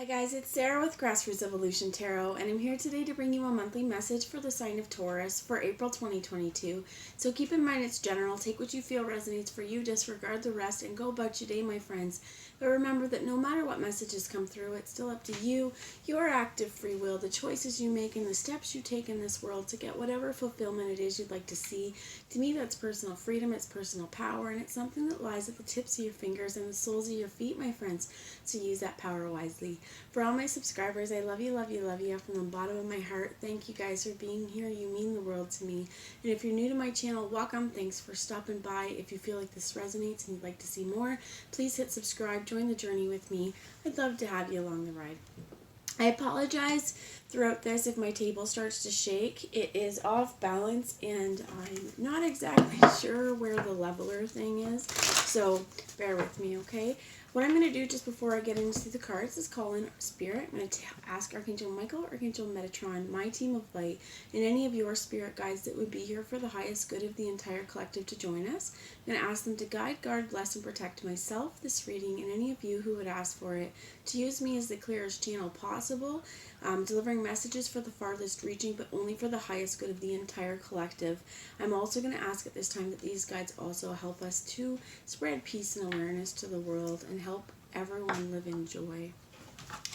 Hi guys, it's Sarah with Grassroots Evolution Tarot, and I'm here today to bring you a monthly message for the sign of Taurus for April 2022. So keep in mind it's general, take what you feel resonates for you, disregard the rest, and go about your day, my friends. But remember that no matter what messages come through, it's still up to you, your active free will, the choices you make, and the steps you take in this world to get whatever fulfillment it is you'd like to see. To me, that's personal freedom, it's personal power, and it's something that lies at the tips of your fingers and the soles of your feet, my friends. So use that power wisely. For all my subscribers, I love you, love you, love you from the bottom of my heart. Thank you guys for being here. You mean the world to me. And if you're new to my channel, welcome. Thanks for stopping by. If you feel like this resonates and you'd like to see more, please hit subscribe. Join the journey with me. I'd love to have you along the ride. I apologize throughout this if my table starts to shake. It is off balance and I'm not exactly sure where the leveler thing is, so bear with me, okay? What I'm going to do just before I get into the cards is call in Spirit. I'm going to ask Archangel Michael, Archangel Metatron, my team of light, and any of your spirit guides that would be here for the highest good of the entire collective to join us. I'm going to ask them to guide, guard, bless, and protect myself, this reading, and any of you who would ask for it, to use me as the clearest channel possible, delivering messages for the farthest reaching, but only for the highest good of the entire collective. I'm also going to ask at this time that these guides also help us to spread peace and awareness to the world and help everyone live in joy.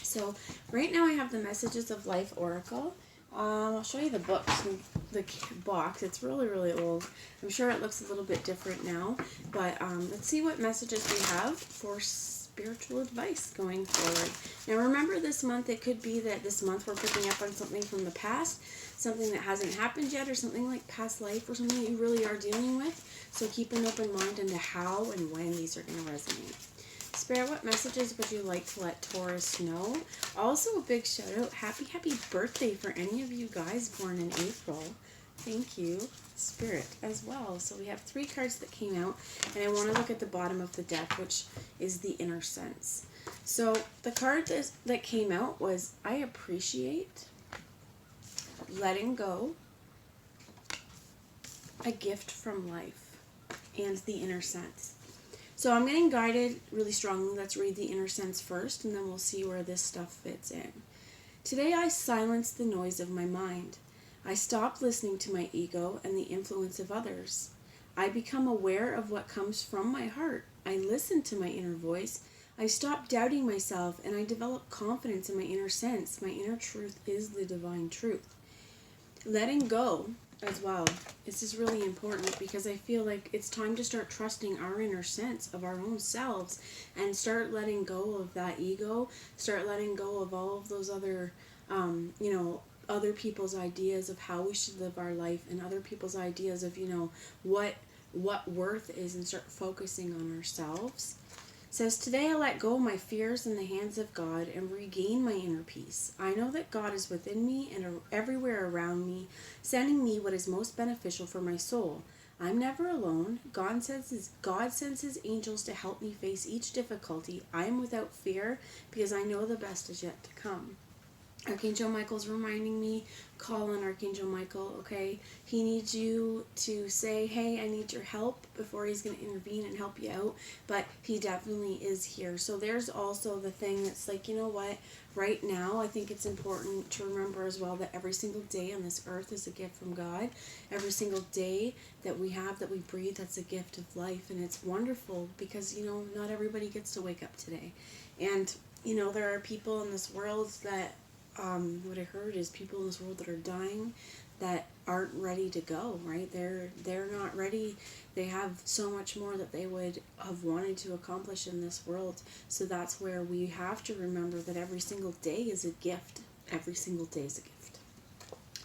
So right now I have the Messages of Life Oracle. I'll show you the books, the box. It's really, really old. I'm sure it looks a little bit different now, but let's see what messages we have for spiritual advice going forward. Now remember, this month, it could be that this month we're picking up on something from the past, something that hasn't happened yet, or something like past life, or something that you really are dealing with. So keep an open mind into how and when these are going to resonate. Spirit, what messages would you like to let Taurus know? Also, a big shout out, happy birthday for any of you guys born in April. Thank you, Spirit, as well. So we have 3 cards that came out, and I want to look at the bottom of the deck, which is the Inner Sense. So the card that came out was, I appreciate, letting go, a gift from life, and the Inner Sense. So I'm getting guided really strongly. Let's read the Inner Sense first, and then we'll see where this stuff fits in. Today I silence the noise of my mind. I stop listening to my ego and the influence of others. I become aware of what comes from my heart. I listen to my inner voice. I stop doubting myself, and I develop confidence in my inner sense. My inner truth is the divine truth. Letting go as well. This is really important because I feel like it's time to start trusting our inner sense of our own selves and start letting go of that ego, start letting go of all of those other, other people's ideas of how we should live our life and other people's ideas of, what worth is, and start focusing on ourselves. It says, today I let go of my fears in the hands of God and regain my inner peace. I know that God is within me and everywhere around me, sending me what is most beneficial for my soul. I'm never alone. God sends his angels to help me face each difficulty. I am without fear because I know the best is yet to come. Archangel Michael's reminding me, call on Archangel Michael, okay? He needs you to say, hey, I need your help, before he's going to intervene and help you out, but he definitely is here. So there's also the thing that's like, you know what, right now I think it's important to remember as well that every single day on this earth is a gift from God. Every single day that we have, that we breathe, that's a gift of life, and it's wonderful because, not everybody gets to wake up today. And, there are people in this world that what I heard is people in this world that are dying that aren't ready to go, right? They're not ready. They have so much more that they would have wanted to accomplish in this world. So that's where we have to remember that every single day is a gift. Every single day is a gift.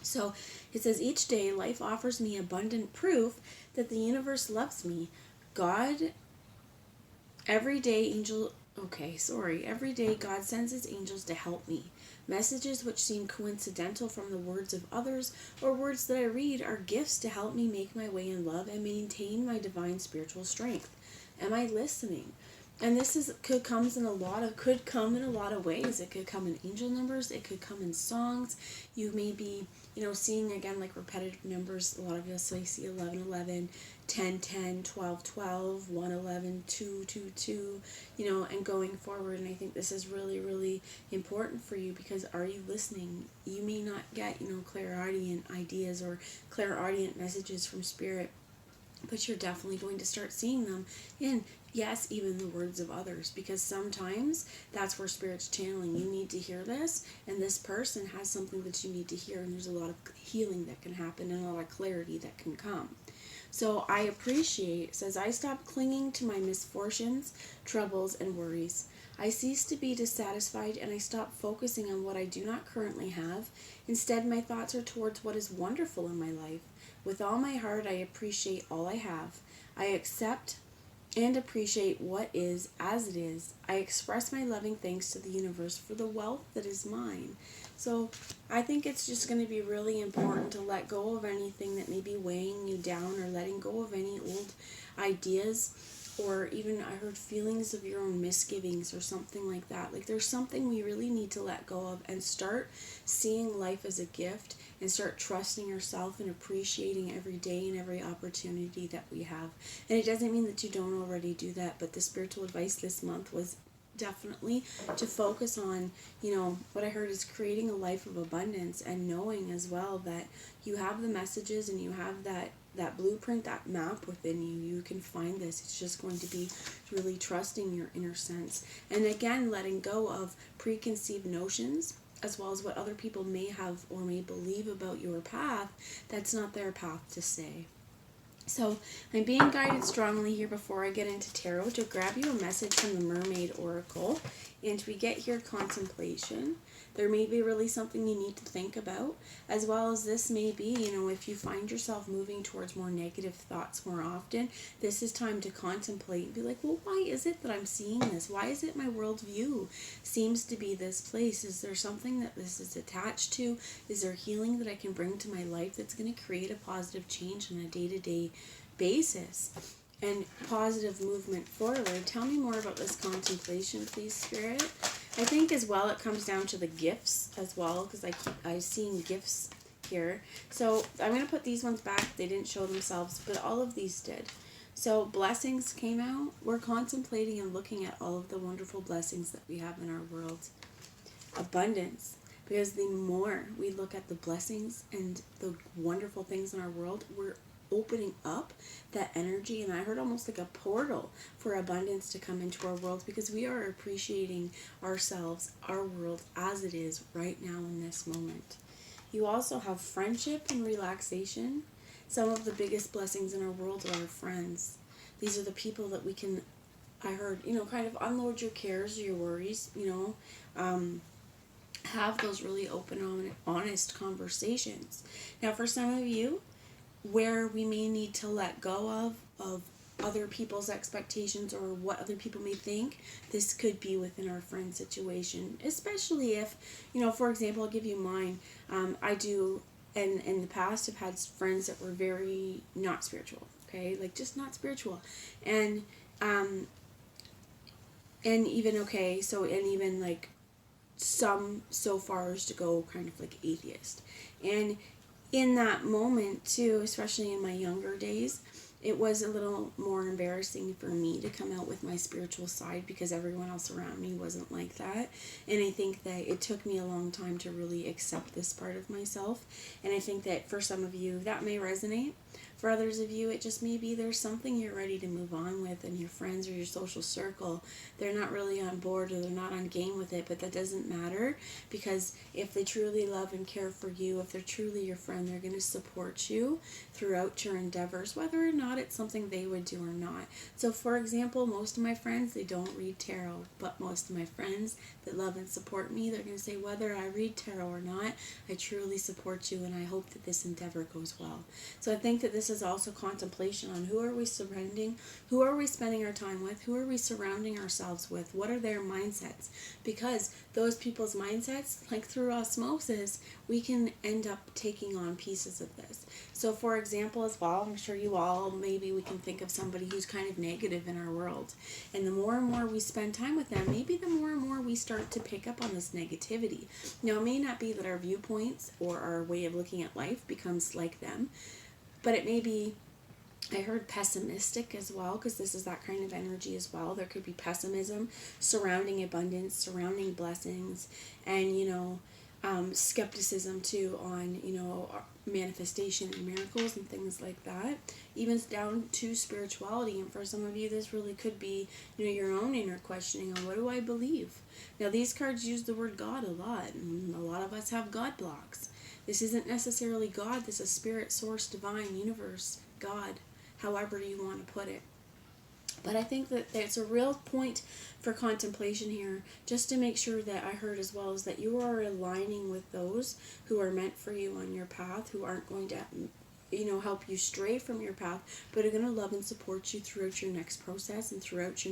So it says, each day life offers me abundant proof that the universe loves me. Every day God sends his angels to help me. Messages which seem coincidental from the words of others or words that I read are gifts to help me make my way in love and maintain my divine spiritual strength. Am I listening? And this is could come in a lot of ways. It could come in angel numbers. It could come in songs. You may be, seeing again like repetitive numbers. A lot of us like see 11, 11, 10, 10, 12, 12, 1, 11, 2, 2, 2, and going forward. And I think this is really, really important for you, because are you listening? You may not get, clairaudient ideas or clairaudient messages from spirit, but you're definitely going to start seeing them in, yes, even the words of others, because sometimes that's where spirit's channeling. You need to hear this, and this person has something that you need to hear, and there's a lot of healing that can happen and a lot of clarity that can come. So I appreciate, it says, I stop clinging to my misfortunes, troubles, and worries. I cease to be dissatisfied, and I stop focusing on what I do not currently have. Instead, my thoughts are towards what is wonderful in my life. With all my heart, I appreciate all I have. I accept and appreciate what is as it is. I express my loving thanks to the universe for the wealth that is mine. So I think it's just going to be really important to let go of anything that may be weighing you down, or letting go of any old ideas, or even I heard feelings of your own misgivings or something like that. Like there's something we really need to let go of and start seeing life as a gift, and start trusting yourself and appreciating every day and every opportunity that we have. And it doesn't mean that you don't already do that, but the spiritual advice this month was definitely to focus on, what I heard is creating a life of abundance, and knowing as well that you have the messages and you have that blueprint, that map within you. You can find this. It's just going to be really trusting your inner sense. And again, letting go of preconceived notions, as well as what other people may have or may believe about your path. That's not their path to say. So I'm being guided strongly here before I get into tarot to grab you a message from the Mermaid Oracle. And we get here contemplation. There may be really something you need to think about, as well as this may be, if you find yourself moving towards more negative thoughts more often, this is time to contemplate and be like, well, why is it that I'm seeing this? Why is it my worldview seems to be this place? Is there something that this is attached to? Is there healing that I can bring to my life that's going to create a positive change on a day-to-day basis? And positive movement forward. Tell me more about this contemplation, please, Spirit. I think as well it comes down to the gifts as well, because I'm seeing gifts here. So I'm going to put these ones back. They didn't show themselves, but all of these did. So blessings came out. We're contemplating and looking at all of the wonderful blessings that we have in our world. Abundance. Because the more we look at the blessings and the wonderful things in our world, we're opening up that energy, and I heard almost like a portal for abundance to come into our world, because we are appreciating ourselves, our world as it is right now in this moment. You also have friendship and relaxation. Some of the biggest blessings in our world are our friends. These are the people that we can, I heard, kind of unload your cares, your worries, have those really open, honest conversations. Now, for some of you, where we may need to let go of other people's expectations or what other people may think, this could be within our friend situation, especially if, for example, I'll give you mine. I do, and in the past, have had friends that were very not spiritual, okay, like just not spiritual, and even, okay, so, and even like some so far as to go kind of like atheist. And in that moment too, especially in my younger days, it was a little more embarrassing for me to come out with my spiritual side, because everyone else around me wasn't like that. And I think that it took me a long time to really accept this part of myself. And I think that for some of you that may resonate. For others of you, it just may be there's something you're ready to move on with, and your friends or your social circle, they're not really on board, or they're not on game with it, but that doesn't matter, because if they truly love and care for you, if they're truly your friend, they're going to support you throughout your endeavors, whether or not it's something they would do or not. So for example, most of my friends, they don't read tarot, but most of my friends that love and support me, they're going to say, whether I read tarot or not, I truly support you, and I hope that this endeavor goes well. So I think that this is is also contemplation on who are we surrounding, who are we spending our time with, who are we surrounding ourselves with, what are their mindsets, because those people's mindsets, like through osmosis, we can end up taking on pieces of this. So for example as well, I'm sure you all, maybe we can think of somebody who's kind of negative in our world, and the more and more we spend time with them, maybe the more and more we start to pick up on this negativity. Now, it may not be that our viewpoints or our way of looking at life becomes like them, but it may be, I heard pessimistic as well, because this is that kind of energy as well. There could be pessimism surrounding abundance, surrounding blessings, and, skepticism too on, manifestation and miracles and things like that, even down to spirituality. And for some of you, this really could be, your own inner questioning on, what do I believe? Now, these cards use the word God a lot, and a lot of us have God blocks. This isn't necessarily God. This is spirit, source, divine, universe, God, however you want to put it. But I think that there's a real point for contemplation here, just to make sure that I heard as well, is that you are aligning with those who are meant for you on your path, who aren't going to help you stray from your path, but are going to love and support you throughout your next process and throughout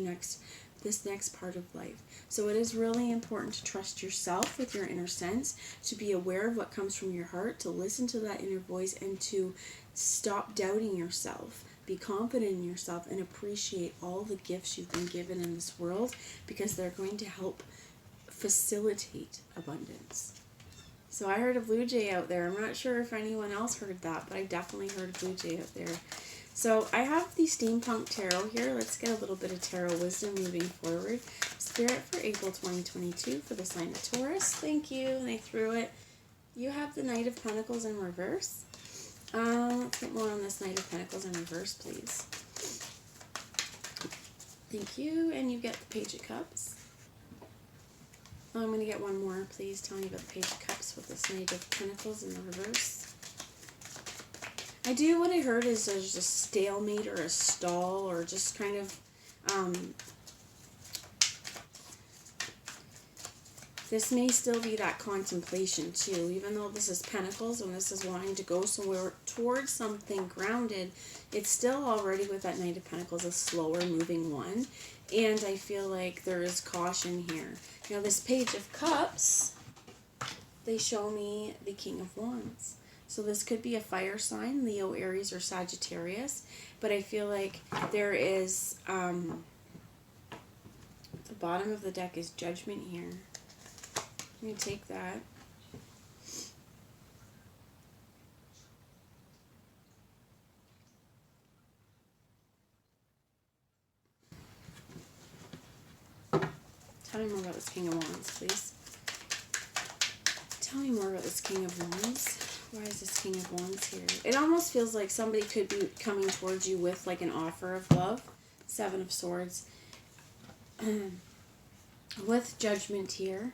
this next part of life. So it is really important to trust yourself with your inner sense, to be aware of what comes from your heart, to listen to that inner voice, and to stop doubting yourself. Be confident in yourself and appreciate all the gifts you've been given in this world, because they're going to help facilitate abundance. So I heard a blue jay out there. I'm not sure if anyone else heard that, but I definitely heard a blue jay out there. So I have the Steampunk Tarot here. Let's get a little bit of tarot wisdom moving forward. Spirit for April 2022 for the sign of Taurus. Thank you. And I threw it. You have the Knight of Pentacles in reverse. Let's get more on this Knight of Pentacles in reverse, please. Thank you. And you get the Page of Cups. Oh, I'm going to get one more, please. Tell me about the Page of Cups with this Knight of Pentacles in the reverse. What I heard is there's a stalemate or a stall, or just kind of, this may still be that contemplation too, even though this is Pentacles and this is wanting to go somewhere towards something grounded. It's still already with that Knight of Pentacles, a slower moving one, and I feel like there is caution here. Now this Page of Cups, they show me the King of Wands. So this could be a fire sign, Leo, Aries, or Sagittarius. But I feel like there is, the bottom of the deck is Judgment here. I'm going to take that. Tell me more about this King of Wands, please. Tell me more about this King of Wands. Why is this King of Wands here? It almost feels like somebody could be coming towards you with like an offer of love. Seven of Swords. With Judgment here.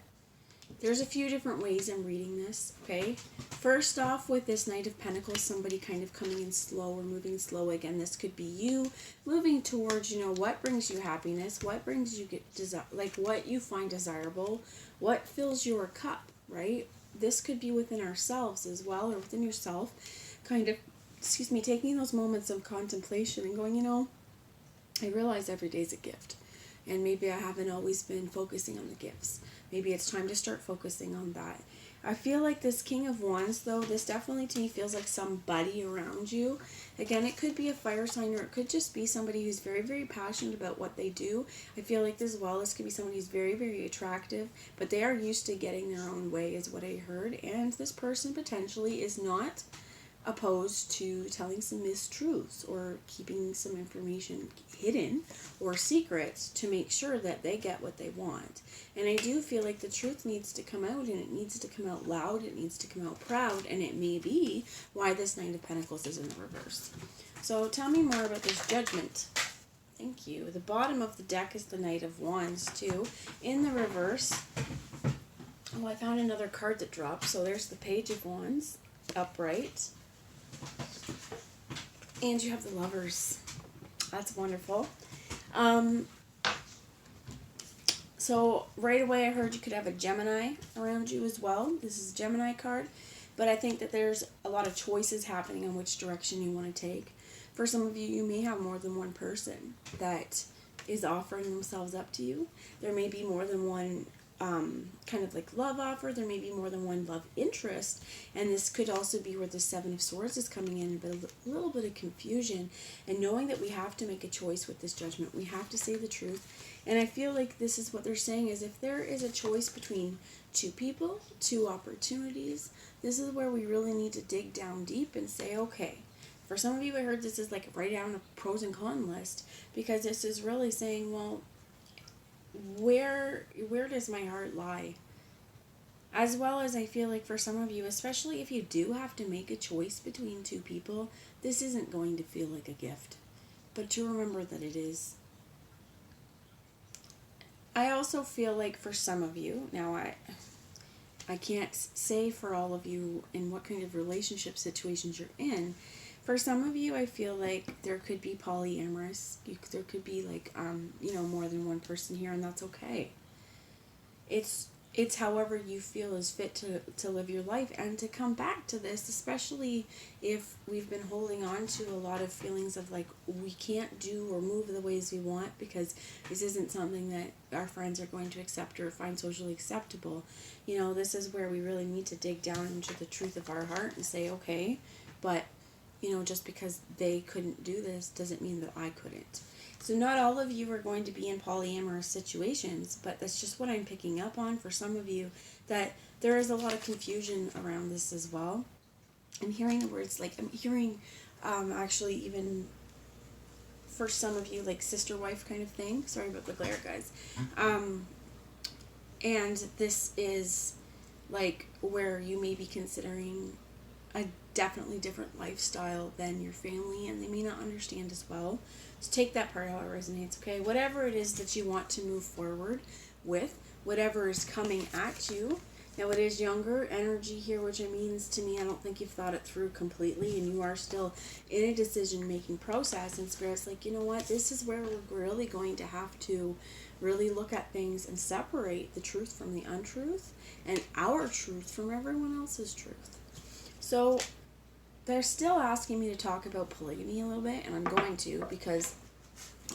There's a few different ways I'm reading this, okay? First off, with this Knight of Pentacles, somebody kind of coming in slow or moving slow. Again, this could be you moving towards, what brings you happiness, what brings you what you find desirable, what fills your cup, right? This could be within ourselves as well, or within yourself, kind of, taking those moments of contemplation and going, I realize every day's a gift. And maybe I haven't always been focusing on the gifts. Maybe it's time to start focusing on that. I feel like this King of Wands, though, this definitely to me feels like somebody around you. Again, it could be a fire sign, or it could just be somebody who's very, very passionate about what they do. I feel like this could be somebody who's very, very attractive, but they are used to getting their own way is what I heard. And this person potentially is not opposed to telling some mistruths or keeping some information hidden or secrets to make sure that they get what they want. And I do feel like the truth needs to come out, and it needs to come out loud, it needs to come out proud, and it may be why this Knight of Pentacles is in the reverse. So tell me more about this Judgment. Thank you. The bottom of the deck is the Knight of Wands too. In the reverse, oh, I found another card that dropped. So there's the Page of Wands upright. And you have the Lovers. That's wonderful. So right away I heard you could have a Gemini around you as well. This is a Gemini card. But I think that there's a lot of choices happening on which direction you want to take. For some of you, you may have more than one person that is offering themselves up to you. There may be more than one kind of like love offer. There may be more than one love interest. And this could also be where the Seven of Swords is coming in, but a little bit of confusion. And knowing that we have to make a choice with this judgment. We have to say the truth. And I feel like this is what they're saying is if there is a choice between two people, two opportunities, this is where we really need to dig down deep and say, okay. For some of you, I heard this is like write down a pros and cons list, because this is really saying, well, where does my heart lie? As well as I feel like for some of you, especially if you do have to make a choice between two people, this isn't going to feel like a gift. But to remember that it is. I also feel like for some of you, now I can't say for all of you in what kind of relationship situations you're in. For some of you, I feel like there could be polyamorous. There could be like, more than one person here, and that's okay. It's however you feel is fit to live your life, and to come back to this, especially if we've been holding on to a lot of feelings of like we can't do or move the ways we want because this isn't something that our friends are going to accept or find socially acceptable. This is where we really need to dig down into the truth of our heart and say, okay, but just because they couldn't do this doesn't mean that I couldn't. So not all of you are going to be in polyamorous situations, but that's just what I'm picking up on for some of you, that there is a lot of confusion around this as well. I'm hearing the words like, I'm hearing actually even for some of you like sister wife kind of thing. Sorry about the glare, guys. And this is like where you may be considering a definitely different lifestyle than your family, and they may not understand as well. So take that part how it resonates, okay? Whatever it is that you want to move forward with, whatever is coming at you. Now, it is younger energy here, which means to me, I don't think you've thought it through completely, and you are still in a decision-making process, and Spirit's like, you know what? This is where we're really going to have to really look at things and separate the truth from the untruth, and our truth from everyone else's truth. So they're still asking me to talk about polygamy a little bit, and I'm going to, because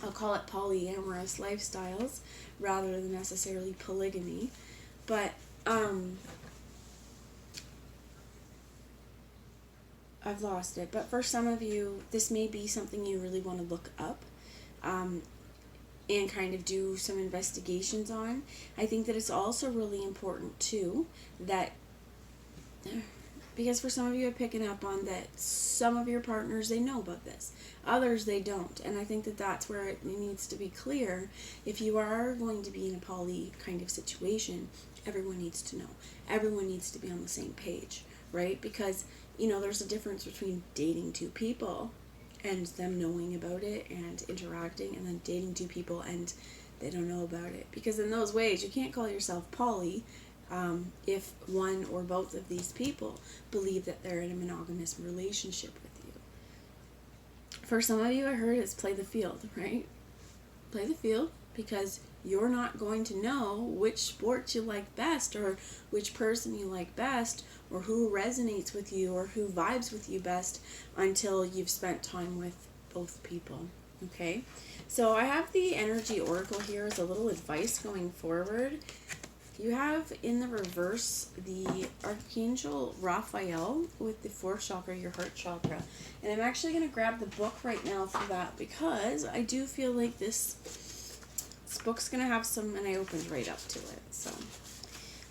I'll call it polyamorous lifestyles rather than necessarily polygamy. But I've lost it. But for some of you, this may be something you really want to look up and kind of do some investigations on. I think that it's also really important too that, because for some of you, I'm picking up on that some of your partners, they know about this. Others, they don't. And I think that that's where it needs to be clear. If you are going to be in a poly kind of situation, everyone needs to know. Everyone needs to be on the same page, right? Because, there's a difference between dating two people and them knowing about it and interacting, and then dating two people and they don't know about it. Because in those ways, you can't call yourself poly if one or both of these people believe that they're in a monogamous relationship with you. For some of you, I heard it's play the field, right? Play the field, because you're not going to know which sport you like best, or which person you like best, or who resonates with you, or who vibes with you best until you've spent time with both people, okay? So I have the Energy Oracle here as a little advice going forward. You have in the reverse the Archangel Raphael with the 4th chakra, your heart chakra. And I'm actually going to grab the book right now for that, because I do feel like this book's going to have some, and I opened right up to it. So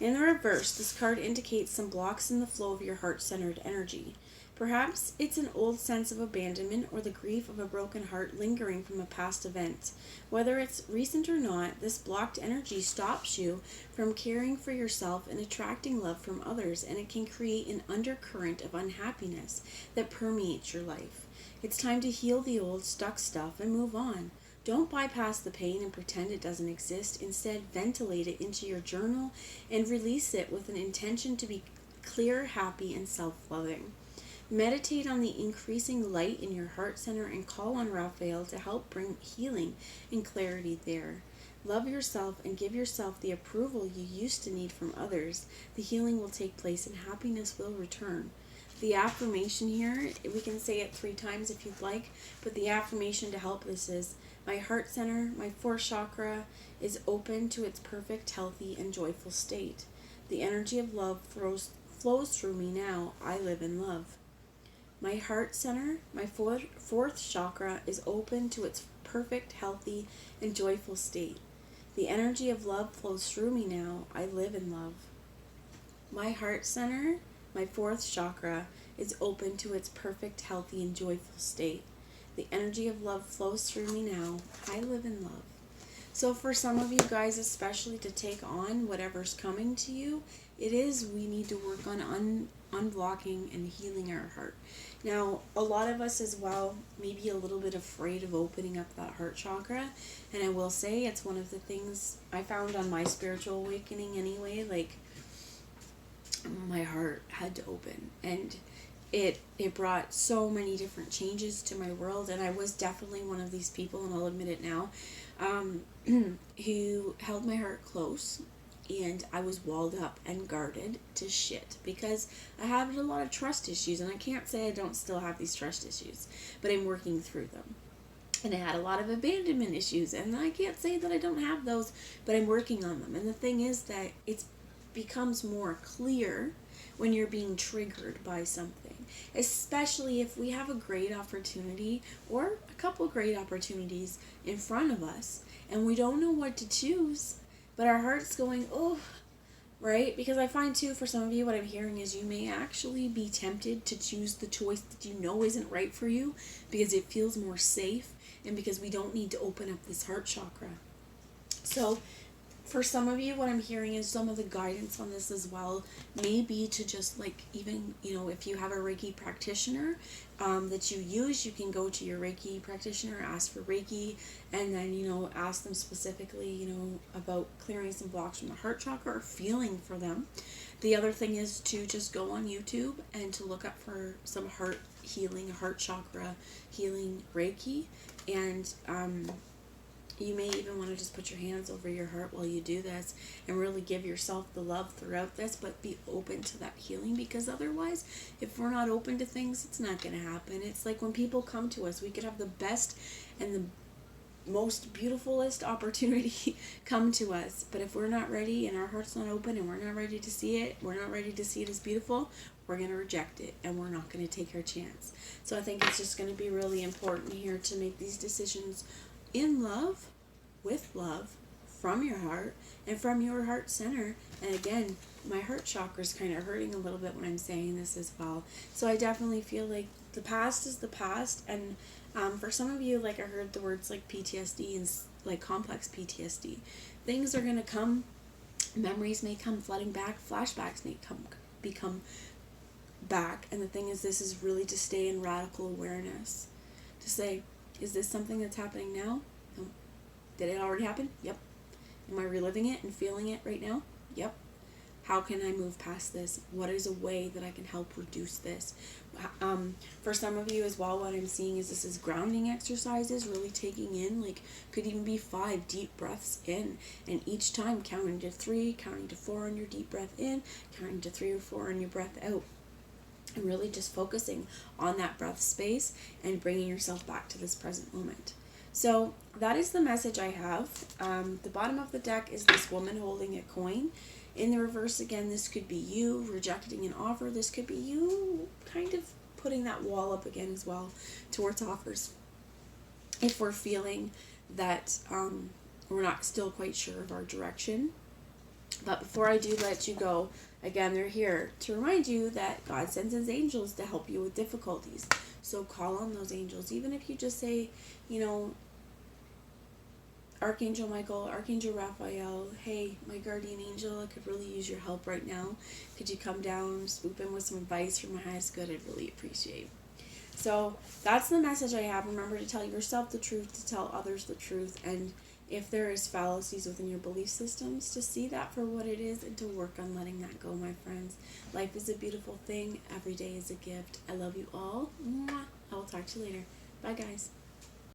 in the reverse, this card indicates some blocks in the flow of your heart-centered energy. Perhaps it's an old sense of abandonment or the grief of a broken heart lingering from a past event. Whether it's recent or not, this blocked energy stops you from caring for yourself and attracting love from others, and it can create an undercurrent of unhappiness that permeates your life. It's time to heal the old stuck stuff and move on. Don't bypass the pain and pretend it doesn't exist. Instead, ventilate it into your journal and release it with an intention to be clear, happy, and self-loving. Meditate on the increasing light in your heart center and call on Raphael to help bring healing and clarity there. Love yourself and give yourself the approval you used to need from others. The healing will take place and happiness will return. The affirmation here, we can say it 3 times if you'd like, but the affirmation to help this is, my heart center, my 4th chakra, is open to its perfect, healthy, and joyful state. The energy of love flows through me now. I live in love. My heart center, my 4th chakra, is open to its perfect, healthy, and joyful state. The energy of love flows through me now. I live in love. My heart center, my 4th chakra, is open to its perfect, healthy, and joyful state. The energy of love flows through me now. I live in love. So for some of you guys, especially to take on whatever's coming to you, we need to work on unblocking and healing our heart. Now, a lot of us as well may be a little bit afraid of opening up that heart chakra. And I will say it's one of the things I found on my spiritual awakening anyway, like my heart had to open. And it brought so many different changes to my world. And I was definitely one of these people, and I'll admit it now, who held my heart close, and I was walled up and guarded to shit because I had a lot of trust issues, and I can't say I don't still have these trust issues, but I'm working through them. And I had a lot of abandonment issues, and I can't say that I don't have those, but I'm working on them. And the thing is that it becomes more clear when you're being triggered by something, especially if we have a great opportunity or a couple great opportunities in front of us and we don't know what to choose, but our heart's going, oh, right? Because I find too, for some of you, what I'm hearing is you may actually be tempted to choose the choice that you know isn't right for you because it feels more safe and because we don't need to open up this heart chakra. So for some of you, what I'm hearing is some of the guidance on this as well may be to just like, even, if you have a Reiki practitioner that you use, you can go to your Reiki practitioner, ask for Reiki, and then, ask them specifically, about clearing some blocks from the heart chakra or feeling for them. The other thing is to just go on YouTube and to look up for some heart healing, heart chakra healing Reiki, and you may even want to just put your hands over your heart while you do this and really give yourself the love throughout this, but be open to that healing, because otherwise, if we're not open to things, it's not going to happen. It's like when people come to us, we could have the best and the most beautifulest opportunity come to us, but if we're not ready and our heart's not open and we're not ready to see it, we're not ready to see it as beautiful, we're going to reject it and we're not going to take our chance. So I think it's just going to be really important here to make these decisions in love, with love, from your heart, and from your heart center. And again, my heart chakra is kind of hurting a little bit when I'm saying this as well. So I definitely feel like the past is the past, and for some of you, like I heard the words like PTSD and like complex PTSD. Things are going to come, memories may come flooding back, flashbacks may become back. And the thing is, this is really to stay in radical awareness, to say, is this something that's happening now? No. Did it already happen? Yep. Am I reliving it and feeling it right now? Yep. How can I move past this? What is a way that I can help reduce this? For some of you as well, what I'm seeing is this is grounding exercises, really taking in, like, could even be 5 deep breaths in, and each time counting to 3, counting to 4 on your deep breath in, counting to 3 or 4 on your breath out. And really just focusing on that breath space and bringing yourself back to this present moment. So that is the message I have. The bottom of the deck is this woman holding a coin. In the reverse, again, this could be you rejecting an offer. This could be you kind of putting that wall up again as well towards offers. If we're feeling that we're not still quite sure of our direction. But before I do let you go, again, they're here to remind you that God sends his angels to help you with difficulties. So call on those angels. Even if you just say, Archangel Michael, Archangel Raphael, hey, my guardian angel, I could really use your help right now. Could you come down, swoop in with some advice from my highest good? I'd really appreciate. So that's the message I have. Remember to tell yourself the truth, to tell others the truth, and if there is fallacies within your belief systems, to see that for what it is and to work on letting that go, my friends. Life is a beautiful thing. Every day is a gift. I love you all. Mwah. I will talk to you later. Bye, guys.